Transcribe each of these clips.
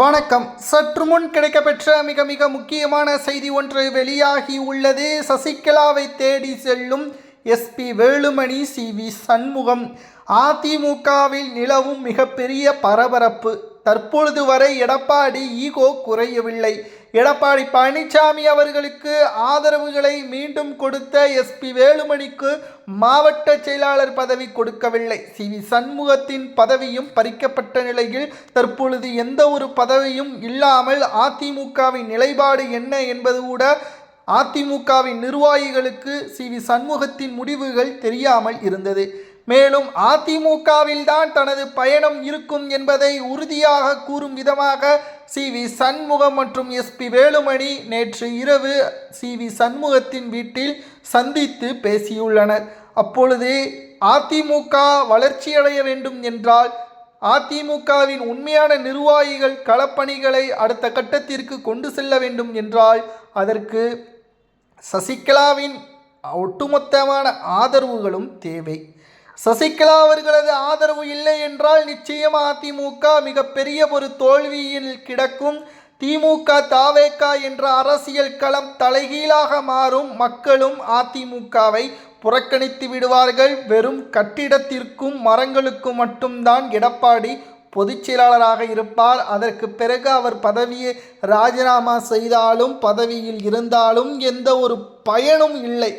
வணக்கம். சற்று முன் கிடைக்கப்பெற்ற மிக மிக முக்கியமான செய்தி ஒன்று வெளியாகி உள்ளது. சசிகலாவை தேடி செல்லும் எஸ்பி வேலுமணி, சி.வி. சண்முகம். அதிமுகவில் நிலவும் மிகப்பெரிய பரபரப்பு. தற்பொழுது வரை எடப்பாடி ஈகோ குறையவில்லை. எடப்பாடி பழனிசாமி அவர்களுக்கு ஆதரவுகளை மீண்டும் கொடுத்த எஸ்பி வேலுமணிக்கு மாவட்ட செயலாளர் பதவி கொடுக்கவில்லை. சி.வி. சண்முகத்தின் பதவியும் பறிக்கப்பட்ட நிலையில் தற்பொழுது எந்த ஒரு பதவியும் இல்லாமல் அதிமுகவின் நிலைப்பாடு என்ன என்பது கூட அதிமுகவின் நிர்வாகிகளுக்கு சி.வி. சண்முகத்தின் முடிவுகள் தெரியாமல் இருந்தது. மேலும் அதிமுகவில் தான் தனது பயணம் இருக்கும் என்பதை உறுதியாக கூறும் விதமாக சி.வி. சண்முகம் மற்றும் எஸ்பி வேலுமணி நேற்று இரவு சி.வி. சண்முகத்தின் வீட்டில் சந்தித்து பேசியுள்ளனர். அப்பொழுது அதிமுக வளர்ச்சியடைய வேண்டும் என்றால் அதிமுகவின் உண்மையான நிர்வாகிகள் களப்பணிகளை அடுத்த கட்டத்திற்கு கொண்டு செல்ல வேண்டும் என்றால் அதற்கு சசிகலாவின் ஒட்டுமொத்தமான ஆதரவுகளும் தேவை. சசிகலா அவர்களது ஆதரவு இல்லை என்றால் நிச்சயம் அதிமுக மிகப்பெரிய ஒரு தோல்வியில் கிடக்கும். திமுக தாவேக என்ற அரசியல் களம் தலைகீழாக மாறும். மக்களும் அதிமுகவை புறக்கணித்து விடுவார்கள். வெறும் கட்டிடத்திற்கும் மரங்களுக்கும் மட்டும்தான் எடப்பாடி பொதுச் செயலாளராக இருப்பார். அதற்கு பிறகு அவர் பதவியை ராஜினாமா செய்தாலும் பதவியில் இருந்தாலும் எந்த ஒரு பயனும் இல்லை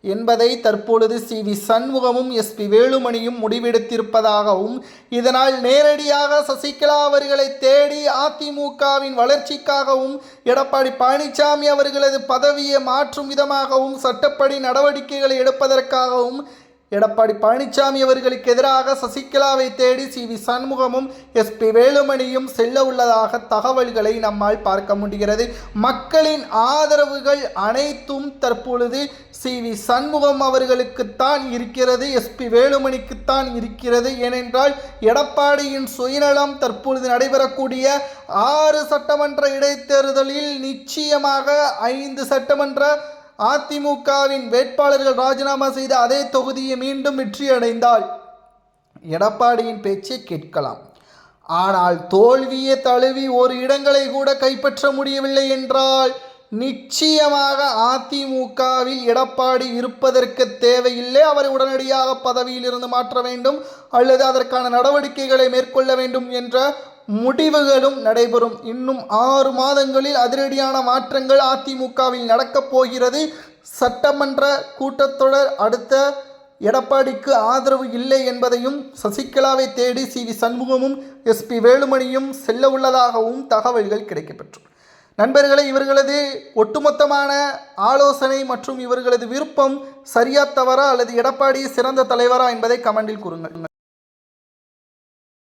என்பதை தற்பொழுது சி.வி. சண்முகமும் எஸ்பி வேலுமணியும் முடிவெடுத்திருப்பதாகவும் இதனால் நேரடியாக சசிகலா அவர்களை தேடி அதிமுகவின் வளர்ச்சிக்காகவும் எடப்பாடி பழனிசாமி அவர்களது பதவியை மாற்றும் விதமாகவும் சட்டப்படி நடவடிக்கைகளை எடுப்பதற்காகவும் எடப்பாடி பழனிசாமி அவர்களுக்கு எதிராக சசிகலாவை தேடி சி.வி. சண்முகமும் எஸ்பி வேலுமணியும் செல்ல உள்ளதாக தகவல்களை நம்மால் பார்க்க முடிகிறது. மக்களின் ஆதரவுகள் அனைத்தும் தற்பொழுது சி.வி. சண்முகம் அவர்களுக்குத்தான் இருக்கிறது, எஸ்பி வேலுமணிக்குத்தான் இருக்கிறது. ஏனென்றால் எடப்பாடியின் சுயநலம் தற்பொழுது நடைபெறக்கூடிய 6 சட்டமன்ற இடைத்தேர்தலில் நிச்சயமாக 5 சட்டமன்ற அதிமுகவின் வேட்பாளர்கள் ராஜினாமா செய்த அதே தொகுதியை மீண்டும் வெற்றியடைந்தால் எடப்பாடியின் பேச்சை கேட்கலாம். ஆனால் தோல்வியை தழுவி ஒரு இடங்களை கூட கைப்பற்ற முடியவில்லை என்றால் நிச்சயமாக அதிமுகவில் எடப்பாடி இருப்பதற்கு தேவையில்லை. அவரை உடனடியாக பதவியில் இருந்து மாற்ற வேண்டும் அல்லது அதற்கான நடவடிக்கைகளை மேற்கொள்ள வேண்டும் என்ற முடிவுகளும் நடைபெறும். இன்னும் 6 மாதங்களில் அதிரடியான மாற்றங்கள் அதிமுகவில் நடக்கப் போகிறது. சட்டமன்ற கூட்டத்தொடர் அடுத்த எடப்பாடிக்கு ஆதரவு இல்லை என்பதையும் சசிகலாவை தேடி சி.வி. சண்முகமும் எஸ்பி வேலுமணியும் செல்ல உள்ளதாகவும் தகவல்கள் கிடைக்கப்பெற்று. நண்பர்களே, இவர்களது ஒட்டுமொத்தமான ஆலோசனை மற்றும் இவர்களது விருப்பம் சரியா தவறா அல்லது எடப்பாடி சிறந்த தலைவரா என்பதை கமெண்டில் கூறுங்கள்.